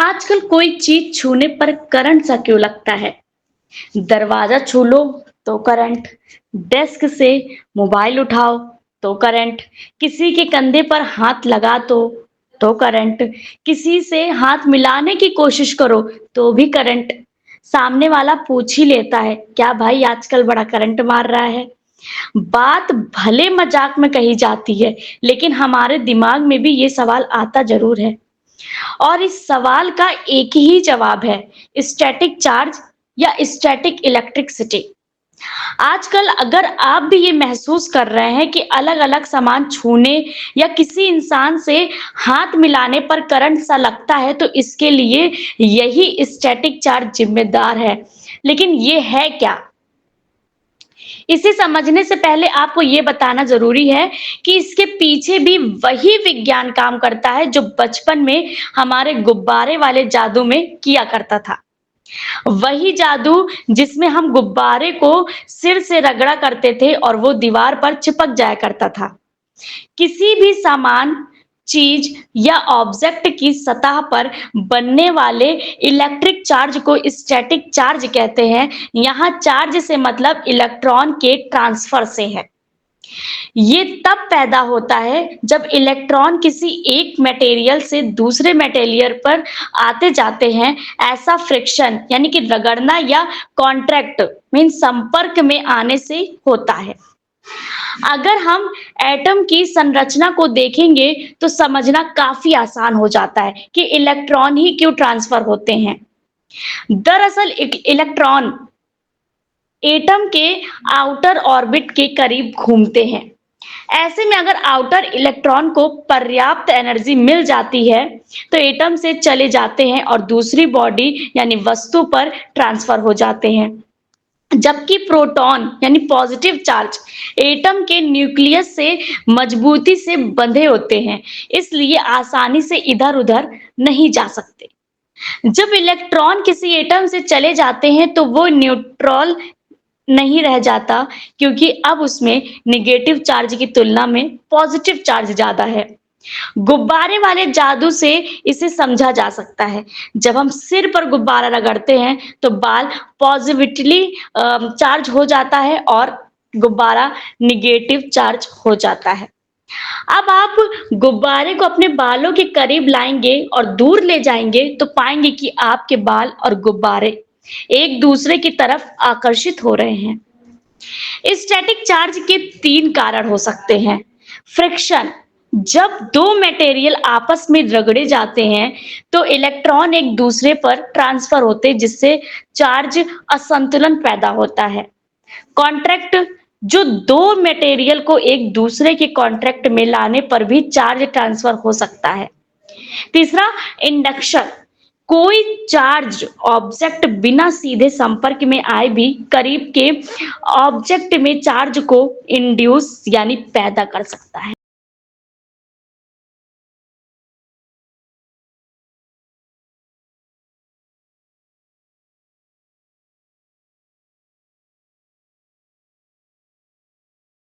आजकल कोई चीज छूने पर करंट सा क्यों लगता है? दरवाजा छू लो तो करंट, डेस्क से मोबाइल उठाओ तो करंट, किसी के कंधे पर हाथ लगा तो करंट, किसी से हाथ मिलाने की कोशिश करो तो भी करंट। सामने वाला पूछ ही लेता है, क्या भाई आजकल बड़ा करंट मार रहा है? बात भले मजाक में कही जाती है, लेकिन हमारे दिमाग में भी ये सवाल आता जरूर है। और इस सवाल का एक ही जवाब है, स्टैटिक चार्ज या स्टैटिक इलेक्ट्रिसिटी। आजकल अगर आप भी ये महसूस कर रहे हैं कि अलग-अलग सामान छूने या किसी इंसान से हाथ मिलाने पर करंट सा लगता है, तो इसके लिए यही स्टैटिक चार्ज जिम्मेदार है। लेकिन ये है क्या? इसे समझने से पहले आपको ये बताना ज़रूरी है कि इसके पीछे भी वही विज्ञान काम करता है जो बचपन में हमारे गुब्बारे वाले जादू में किया करता था। वही जादू जिसमें हम गुब्बारे को सिर से रगड़ा करते थे और वो दीवार पर चिपक जाया करता था। किसी भी सामान, चीज या ऑब्जेक्ट की सतह पर बनने वाले इलेक्ट्रिक चार्ज को स्टैटिक चार्ज कहते हैं। यहाँ चार्ज से मतलब इलेक्ट्रॉन के ट्रांसफर से है। ये तब पैदा होता है जब इलेक्ट्रॉन किसी एक मटेरियल से दूसरे मटेरियल पर आते जाते हैं। ऐसा फ्रिक्शन यानी कि रगड़ना या कॉन्ट्रैक्ट मीन संपर्क में आने से होता है। अगर हम एटम की संरचना को देखेंगे तो समझना काफी आसान हो जाता है कि इलेक्ट्रॉन ही क्यों ट्रांसफर होते हैं। दरअसल इलेक्ट्रॉन एटम के आउटर ऑर्बिट के करीब घूमते हैं। ऐसे में अगर आउटर इलेक्ट्रॉन को पर्याप्त एनर्जी मिल जाती है तो एटम से चले जाते हैं और दूसरी बॉडी यानी वस्तु पर ट्रांसफर हो जाते हैं। जबकि प्रोटॉन यानी पॉजिटिव चार्ज एटम के न्यूक्लियस से मजबूती से बंधे होते हैं, इसलिए आसानी से इधर उधर नहीं जा सकते। जब इलेक्ट्रॉन किसी एटम से चले जाते हैं तो वो न्यूट्रल नहीं रह जाता, क्योंकि अब उसमें नेगेटिव चार्ज की तुलना में पॉजिटिव चार्ज ज्यादा है। गुब्बारे वाले जादू से इसे समझा जा सकता है। जब हम सिर पर गुब्बारा रगड़ते हैं तो बाल पॉजिटिवली चार्ज हो जाता है और गुब्बारा निगेटिव चार्ज हो जाता है। अब आप गुब्बारे को अपने बालों के करीब लाएंगे और दूर ले जाएंगे तो पाएंगे कि आपके बाल और गुब्बारे एक दूसरे की तरफ आकर्षित हो रहे हैं। स्टैटिक चार्ज के 3 कारण हो सकते हैं। फ्रिक्शन, जब दो मटेरियल आपस में रगड़े जाते हैं तो इलेक्ट्रॉन एक दूसरे पर ट्रांसफर होते हैं, जिससे चार्ज असंतुलन पैदा होता है। कॉन्ट्रैक्ट, जो दो मटेरियल को एक दूसरे के कॉन्ट्रैक्ट में लाने पर भी चार्ज ट्रांसफर हो सकता है। तीसरा, इंडक्शन, कोई चार्ज ऑब्जेक्ट बिना सीधे संपर्क में आए भी करीब के ऑब्जेक्ट में चार्ज को इंड्यूस यानी पैदा कर सकता है।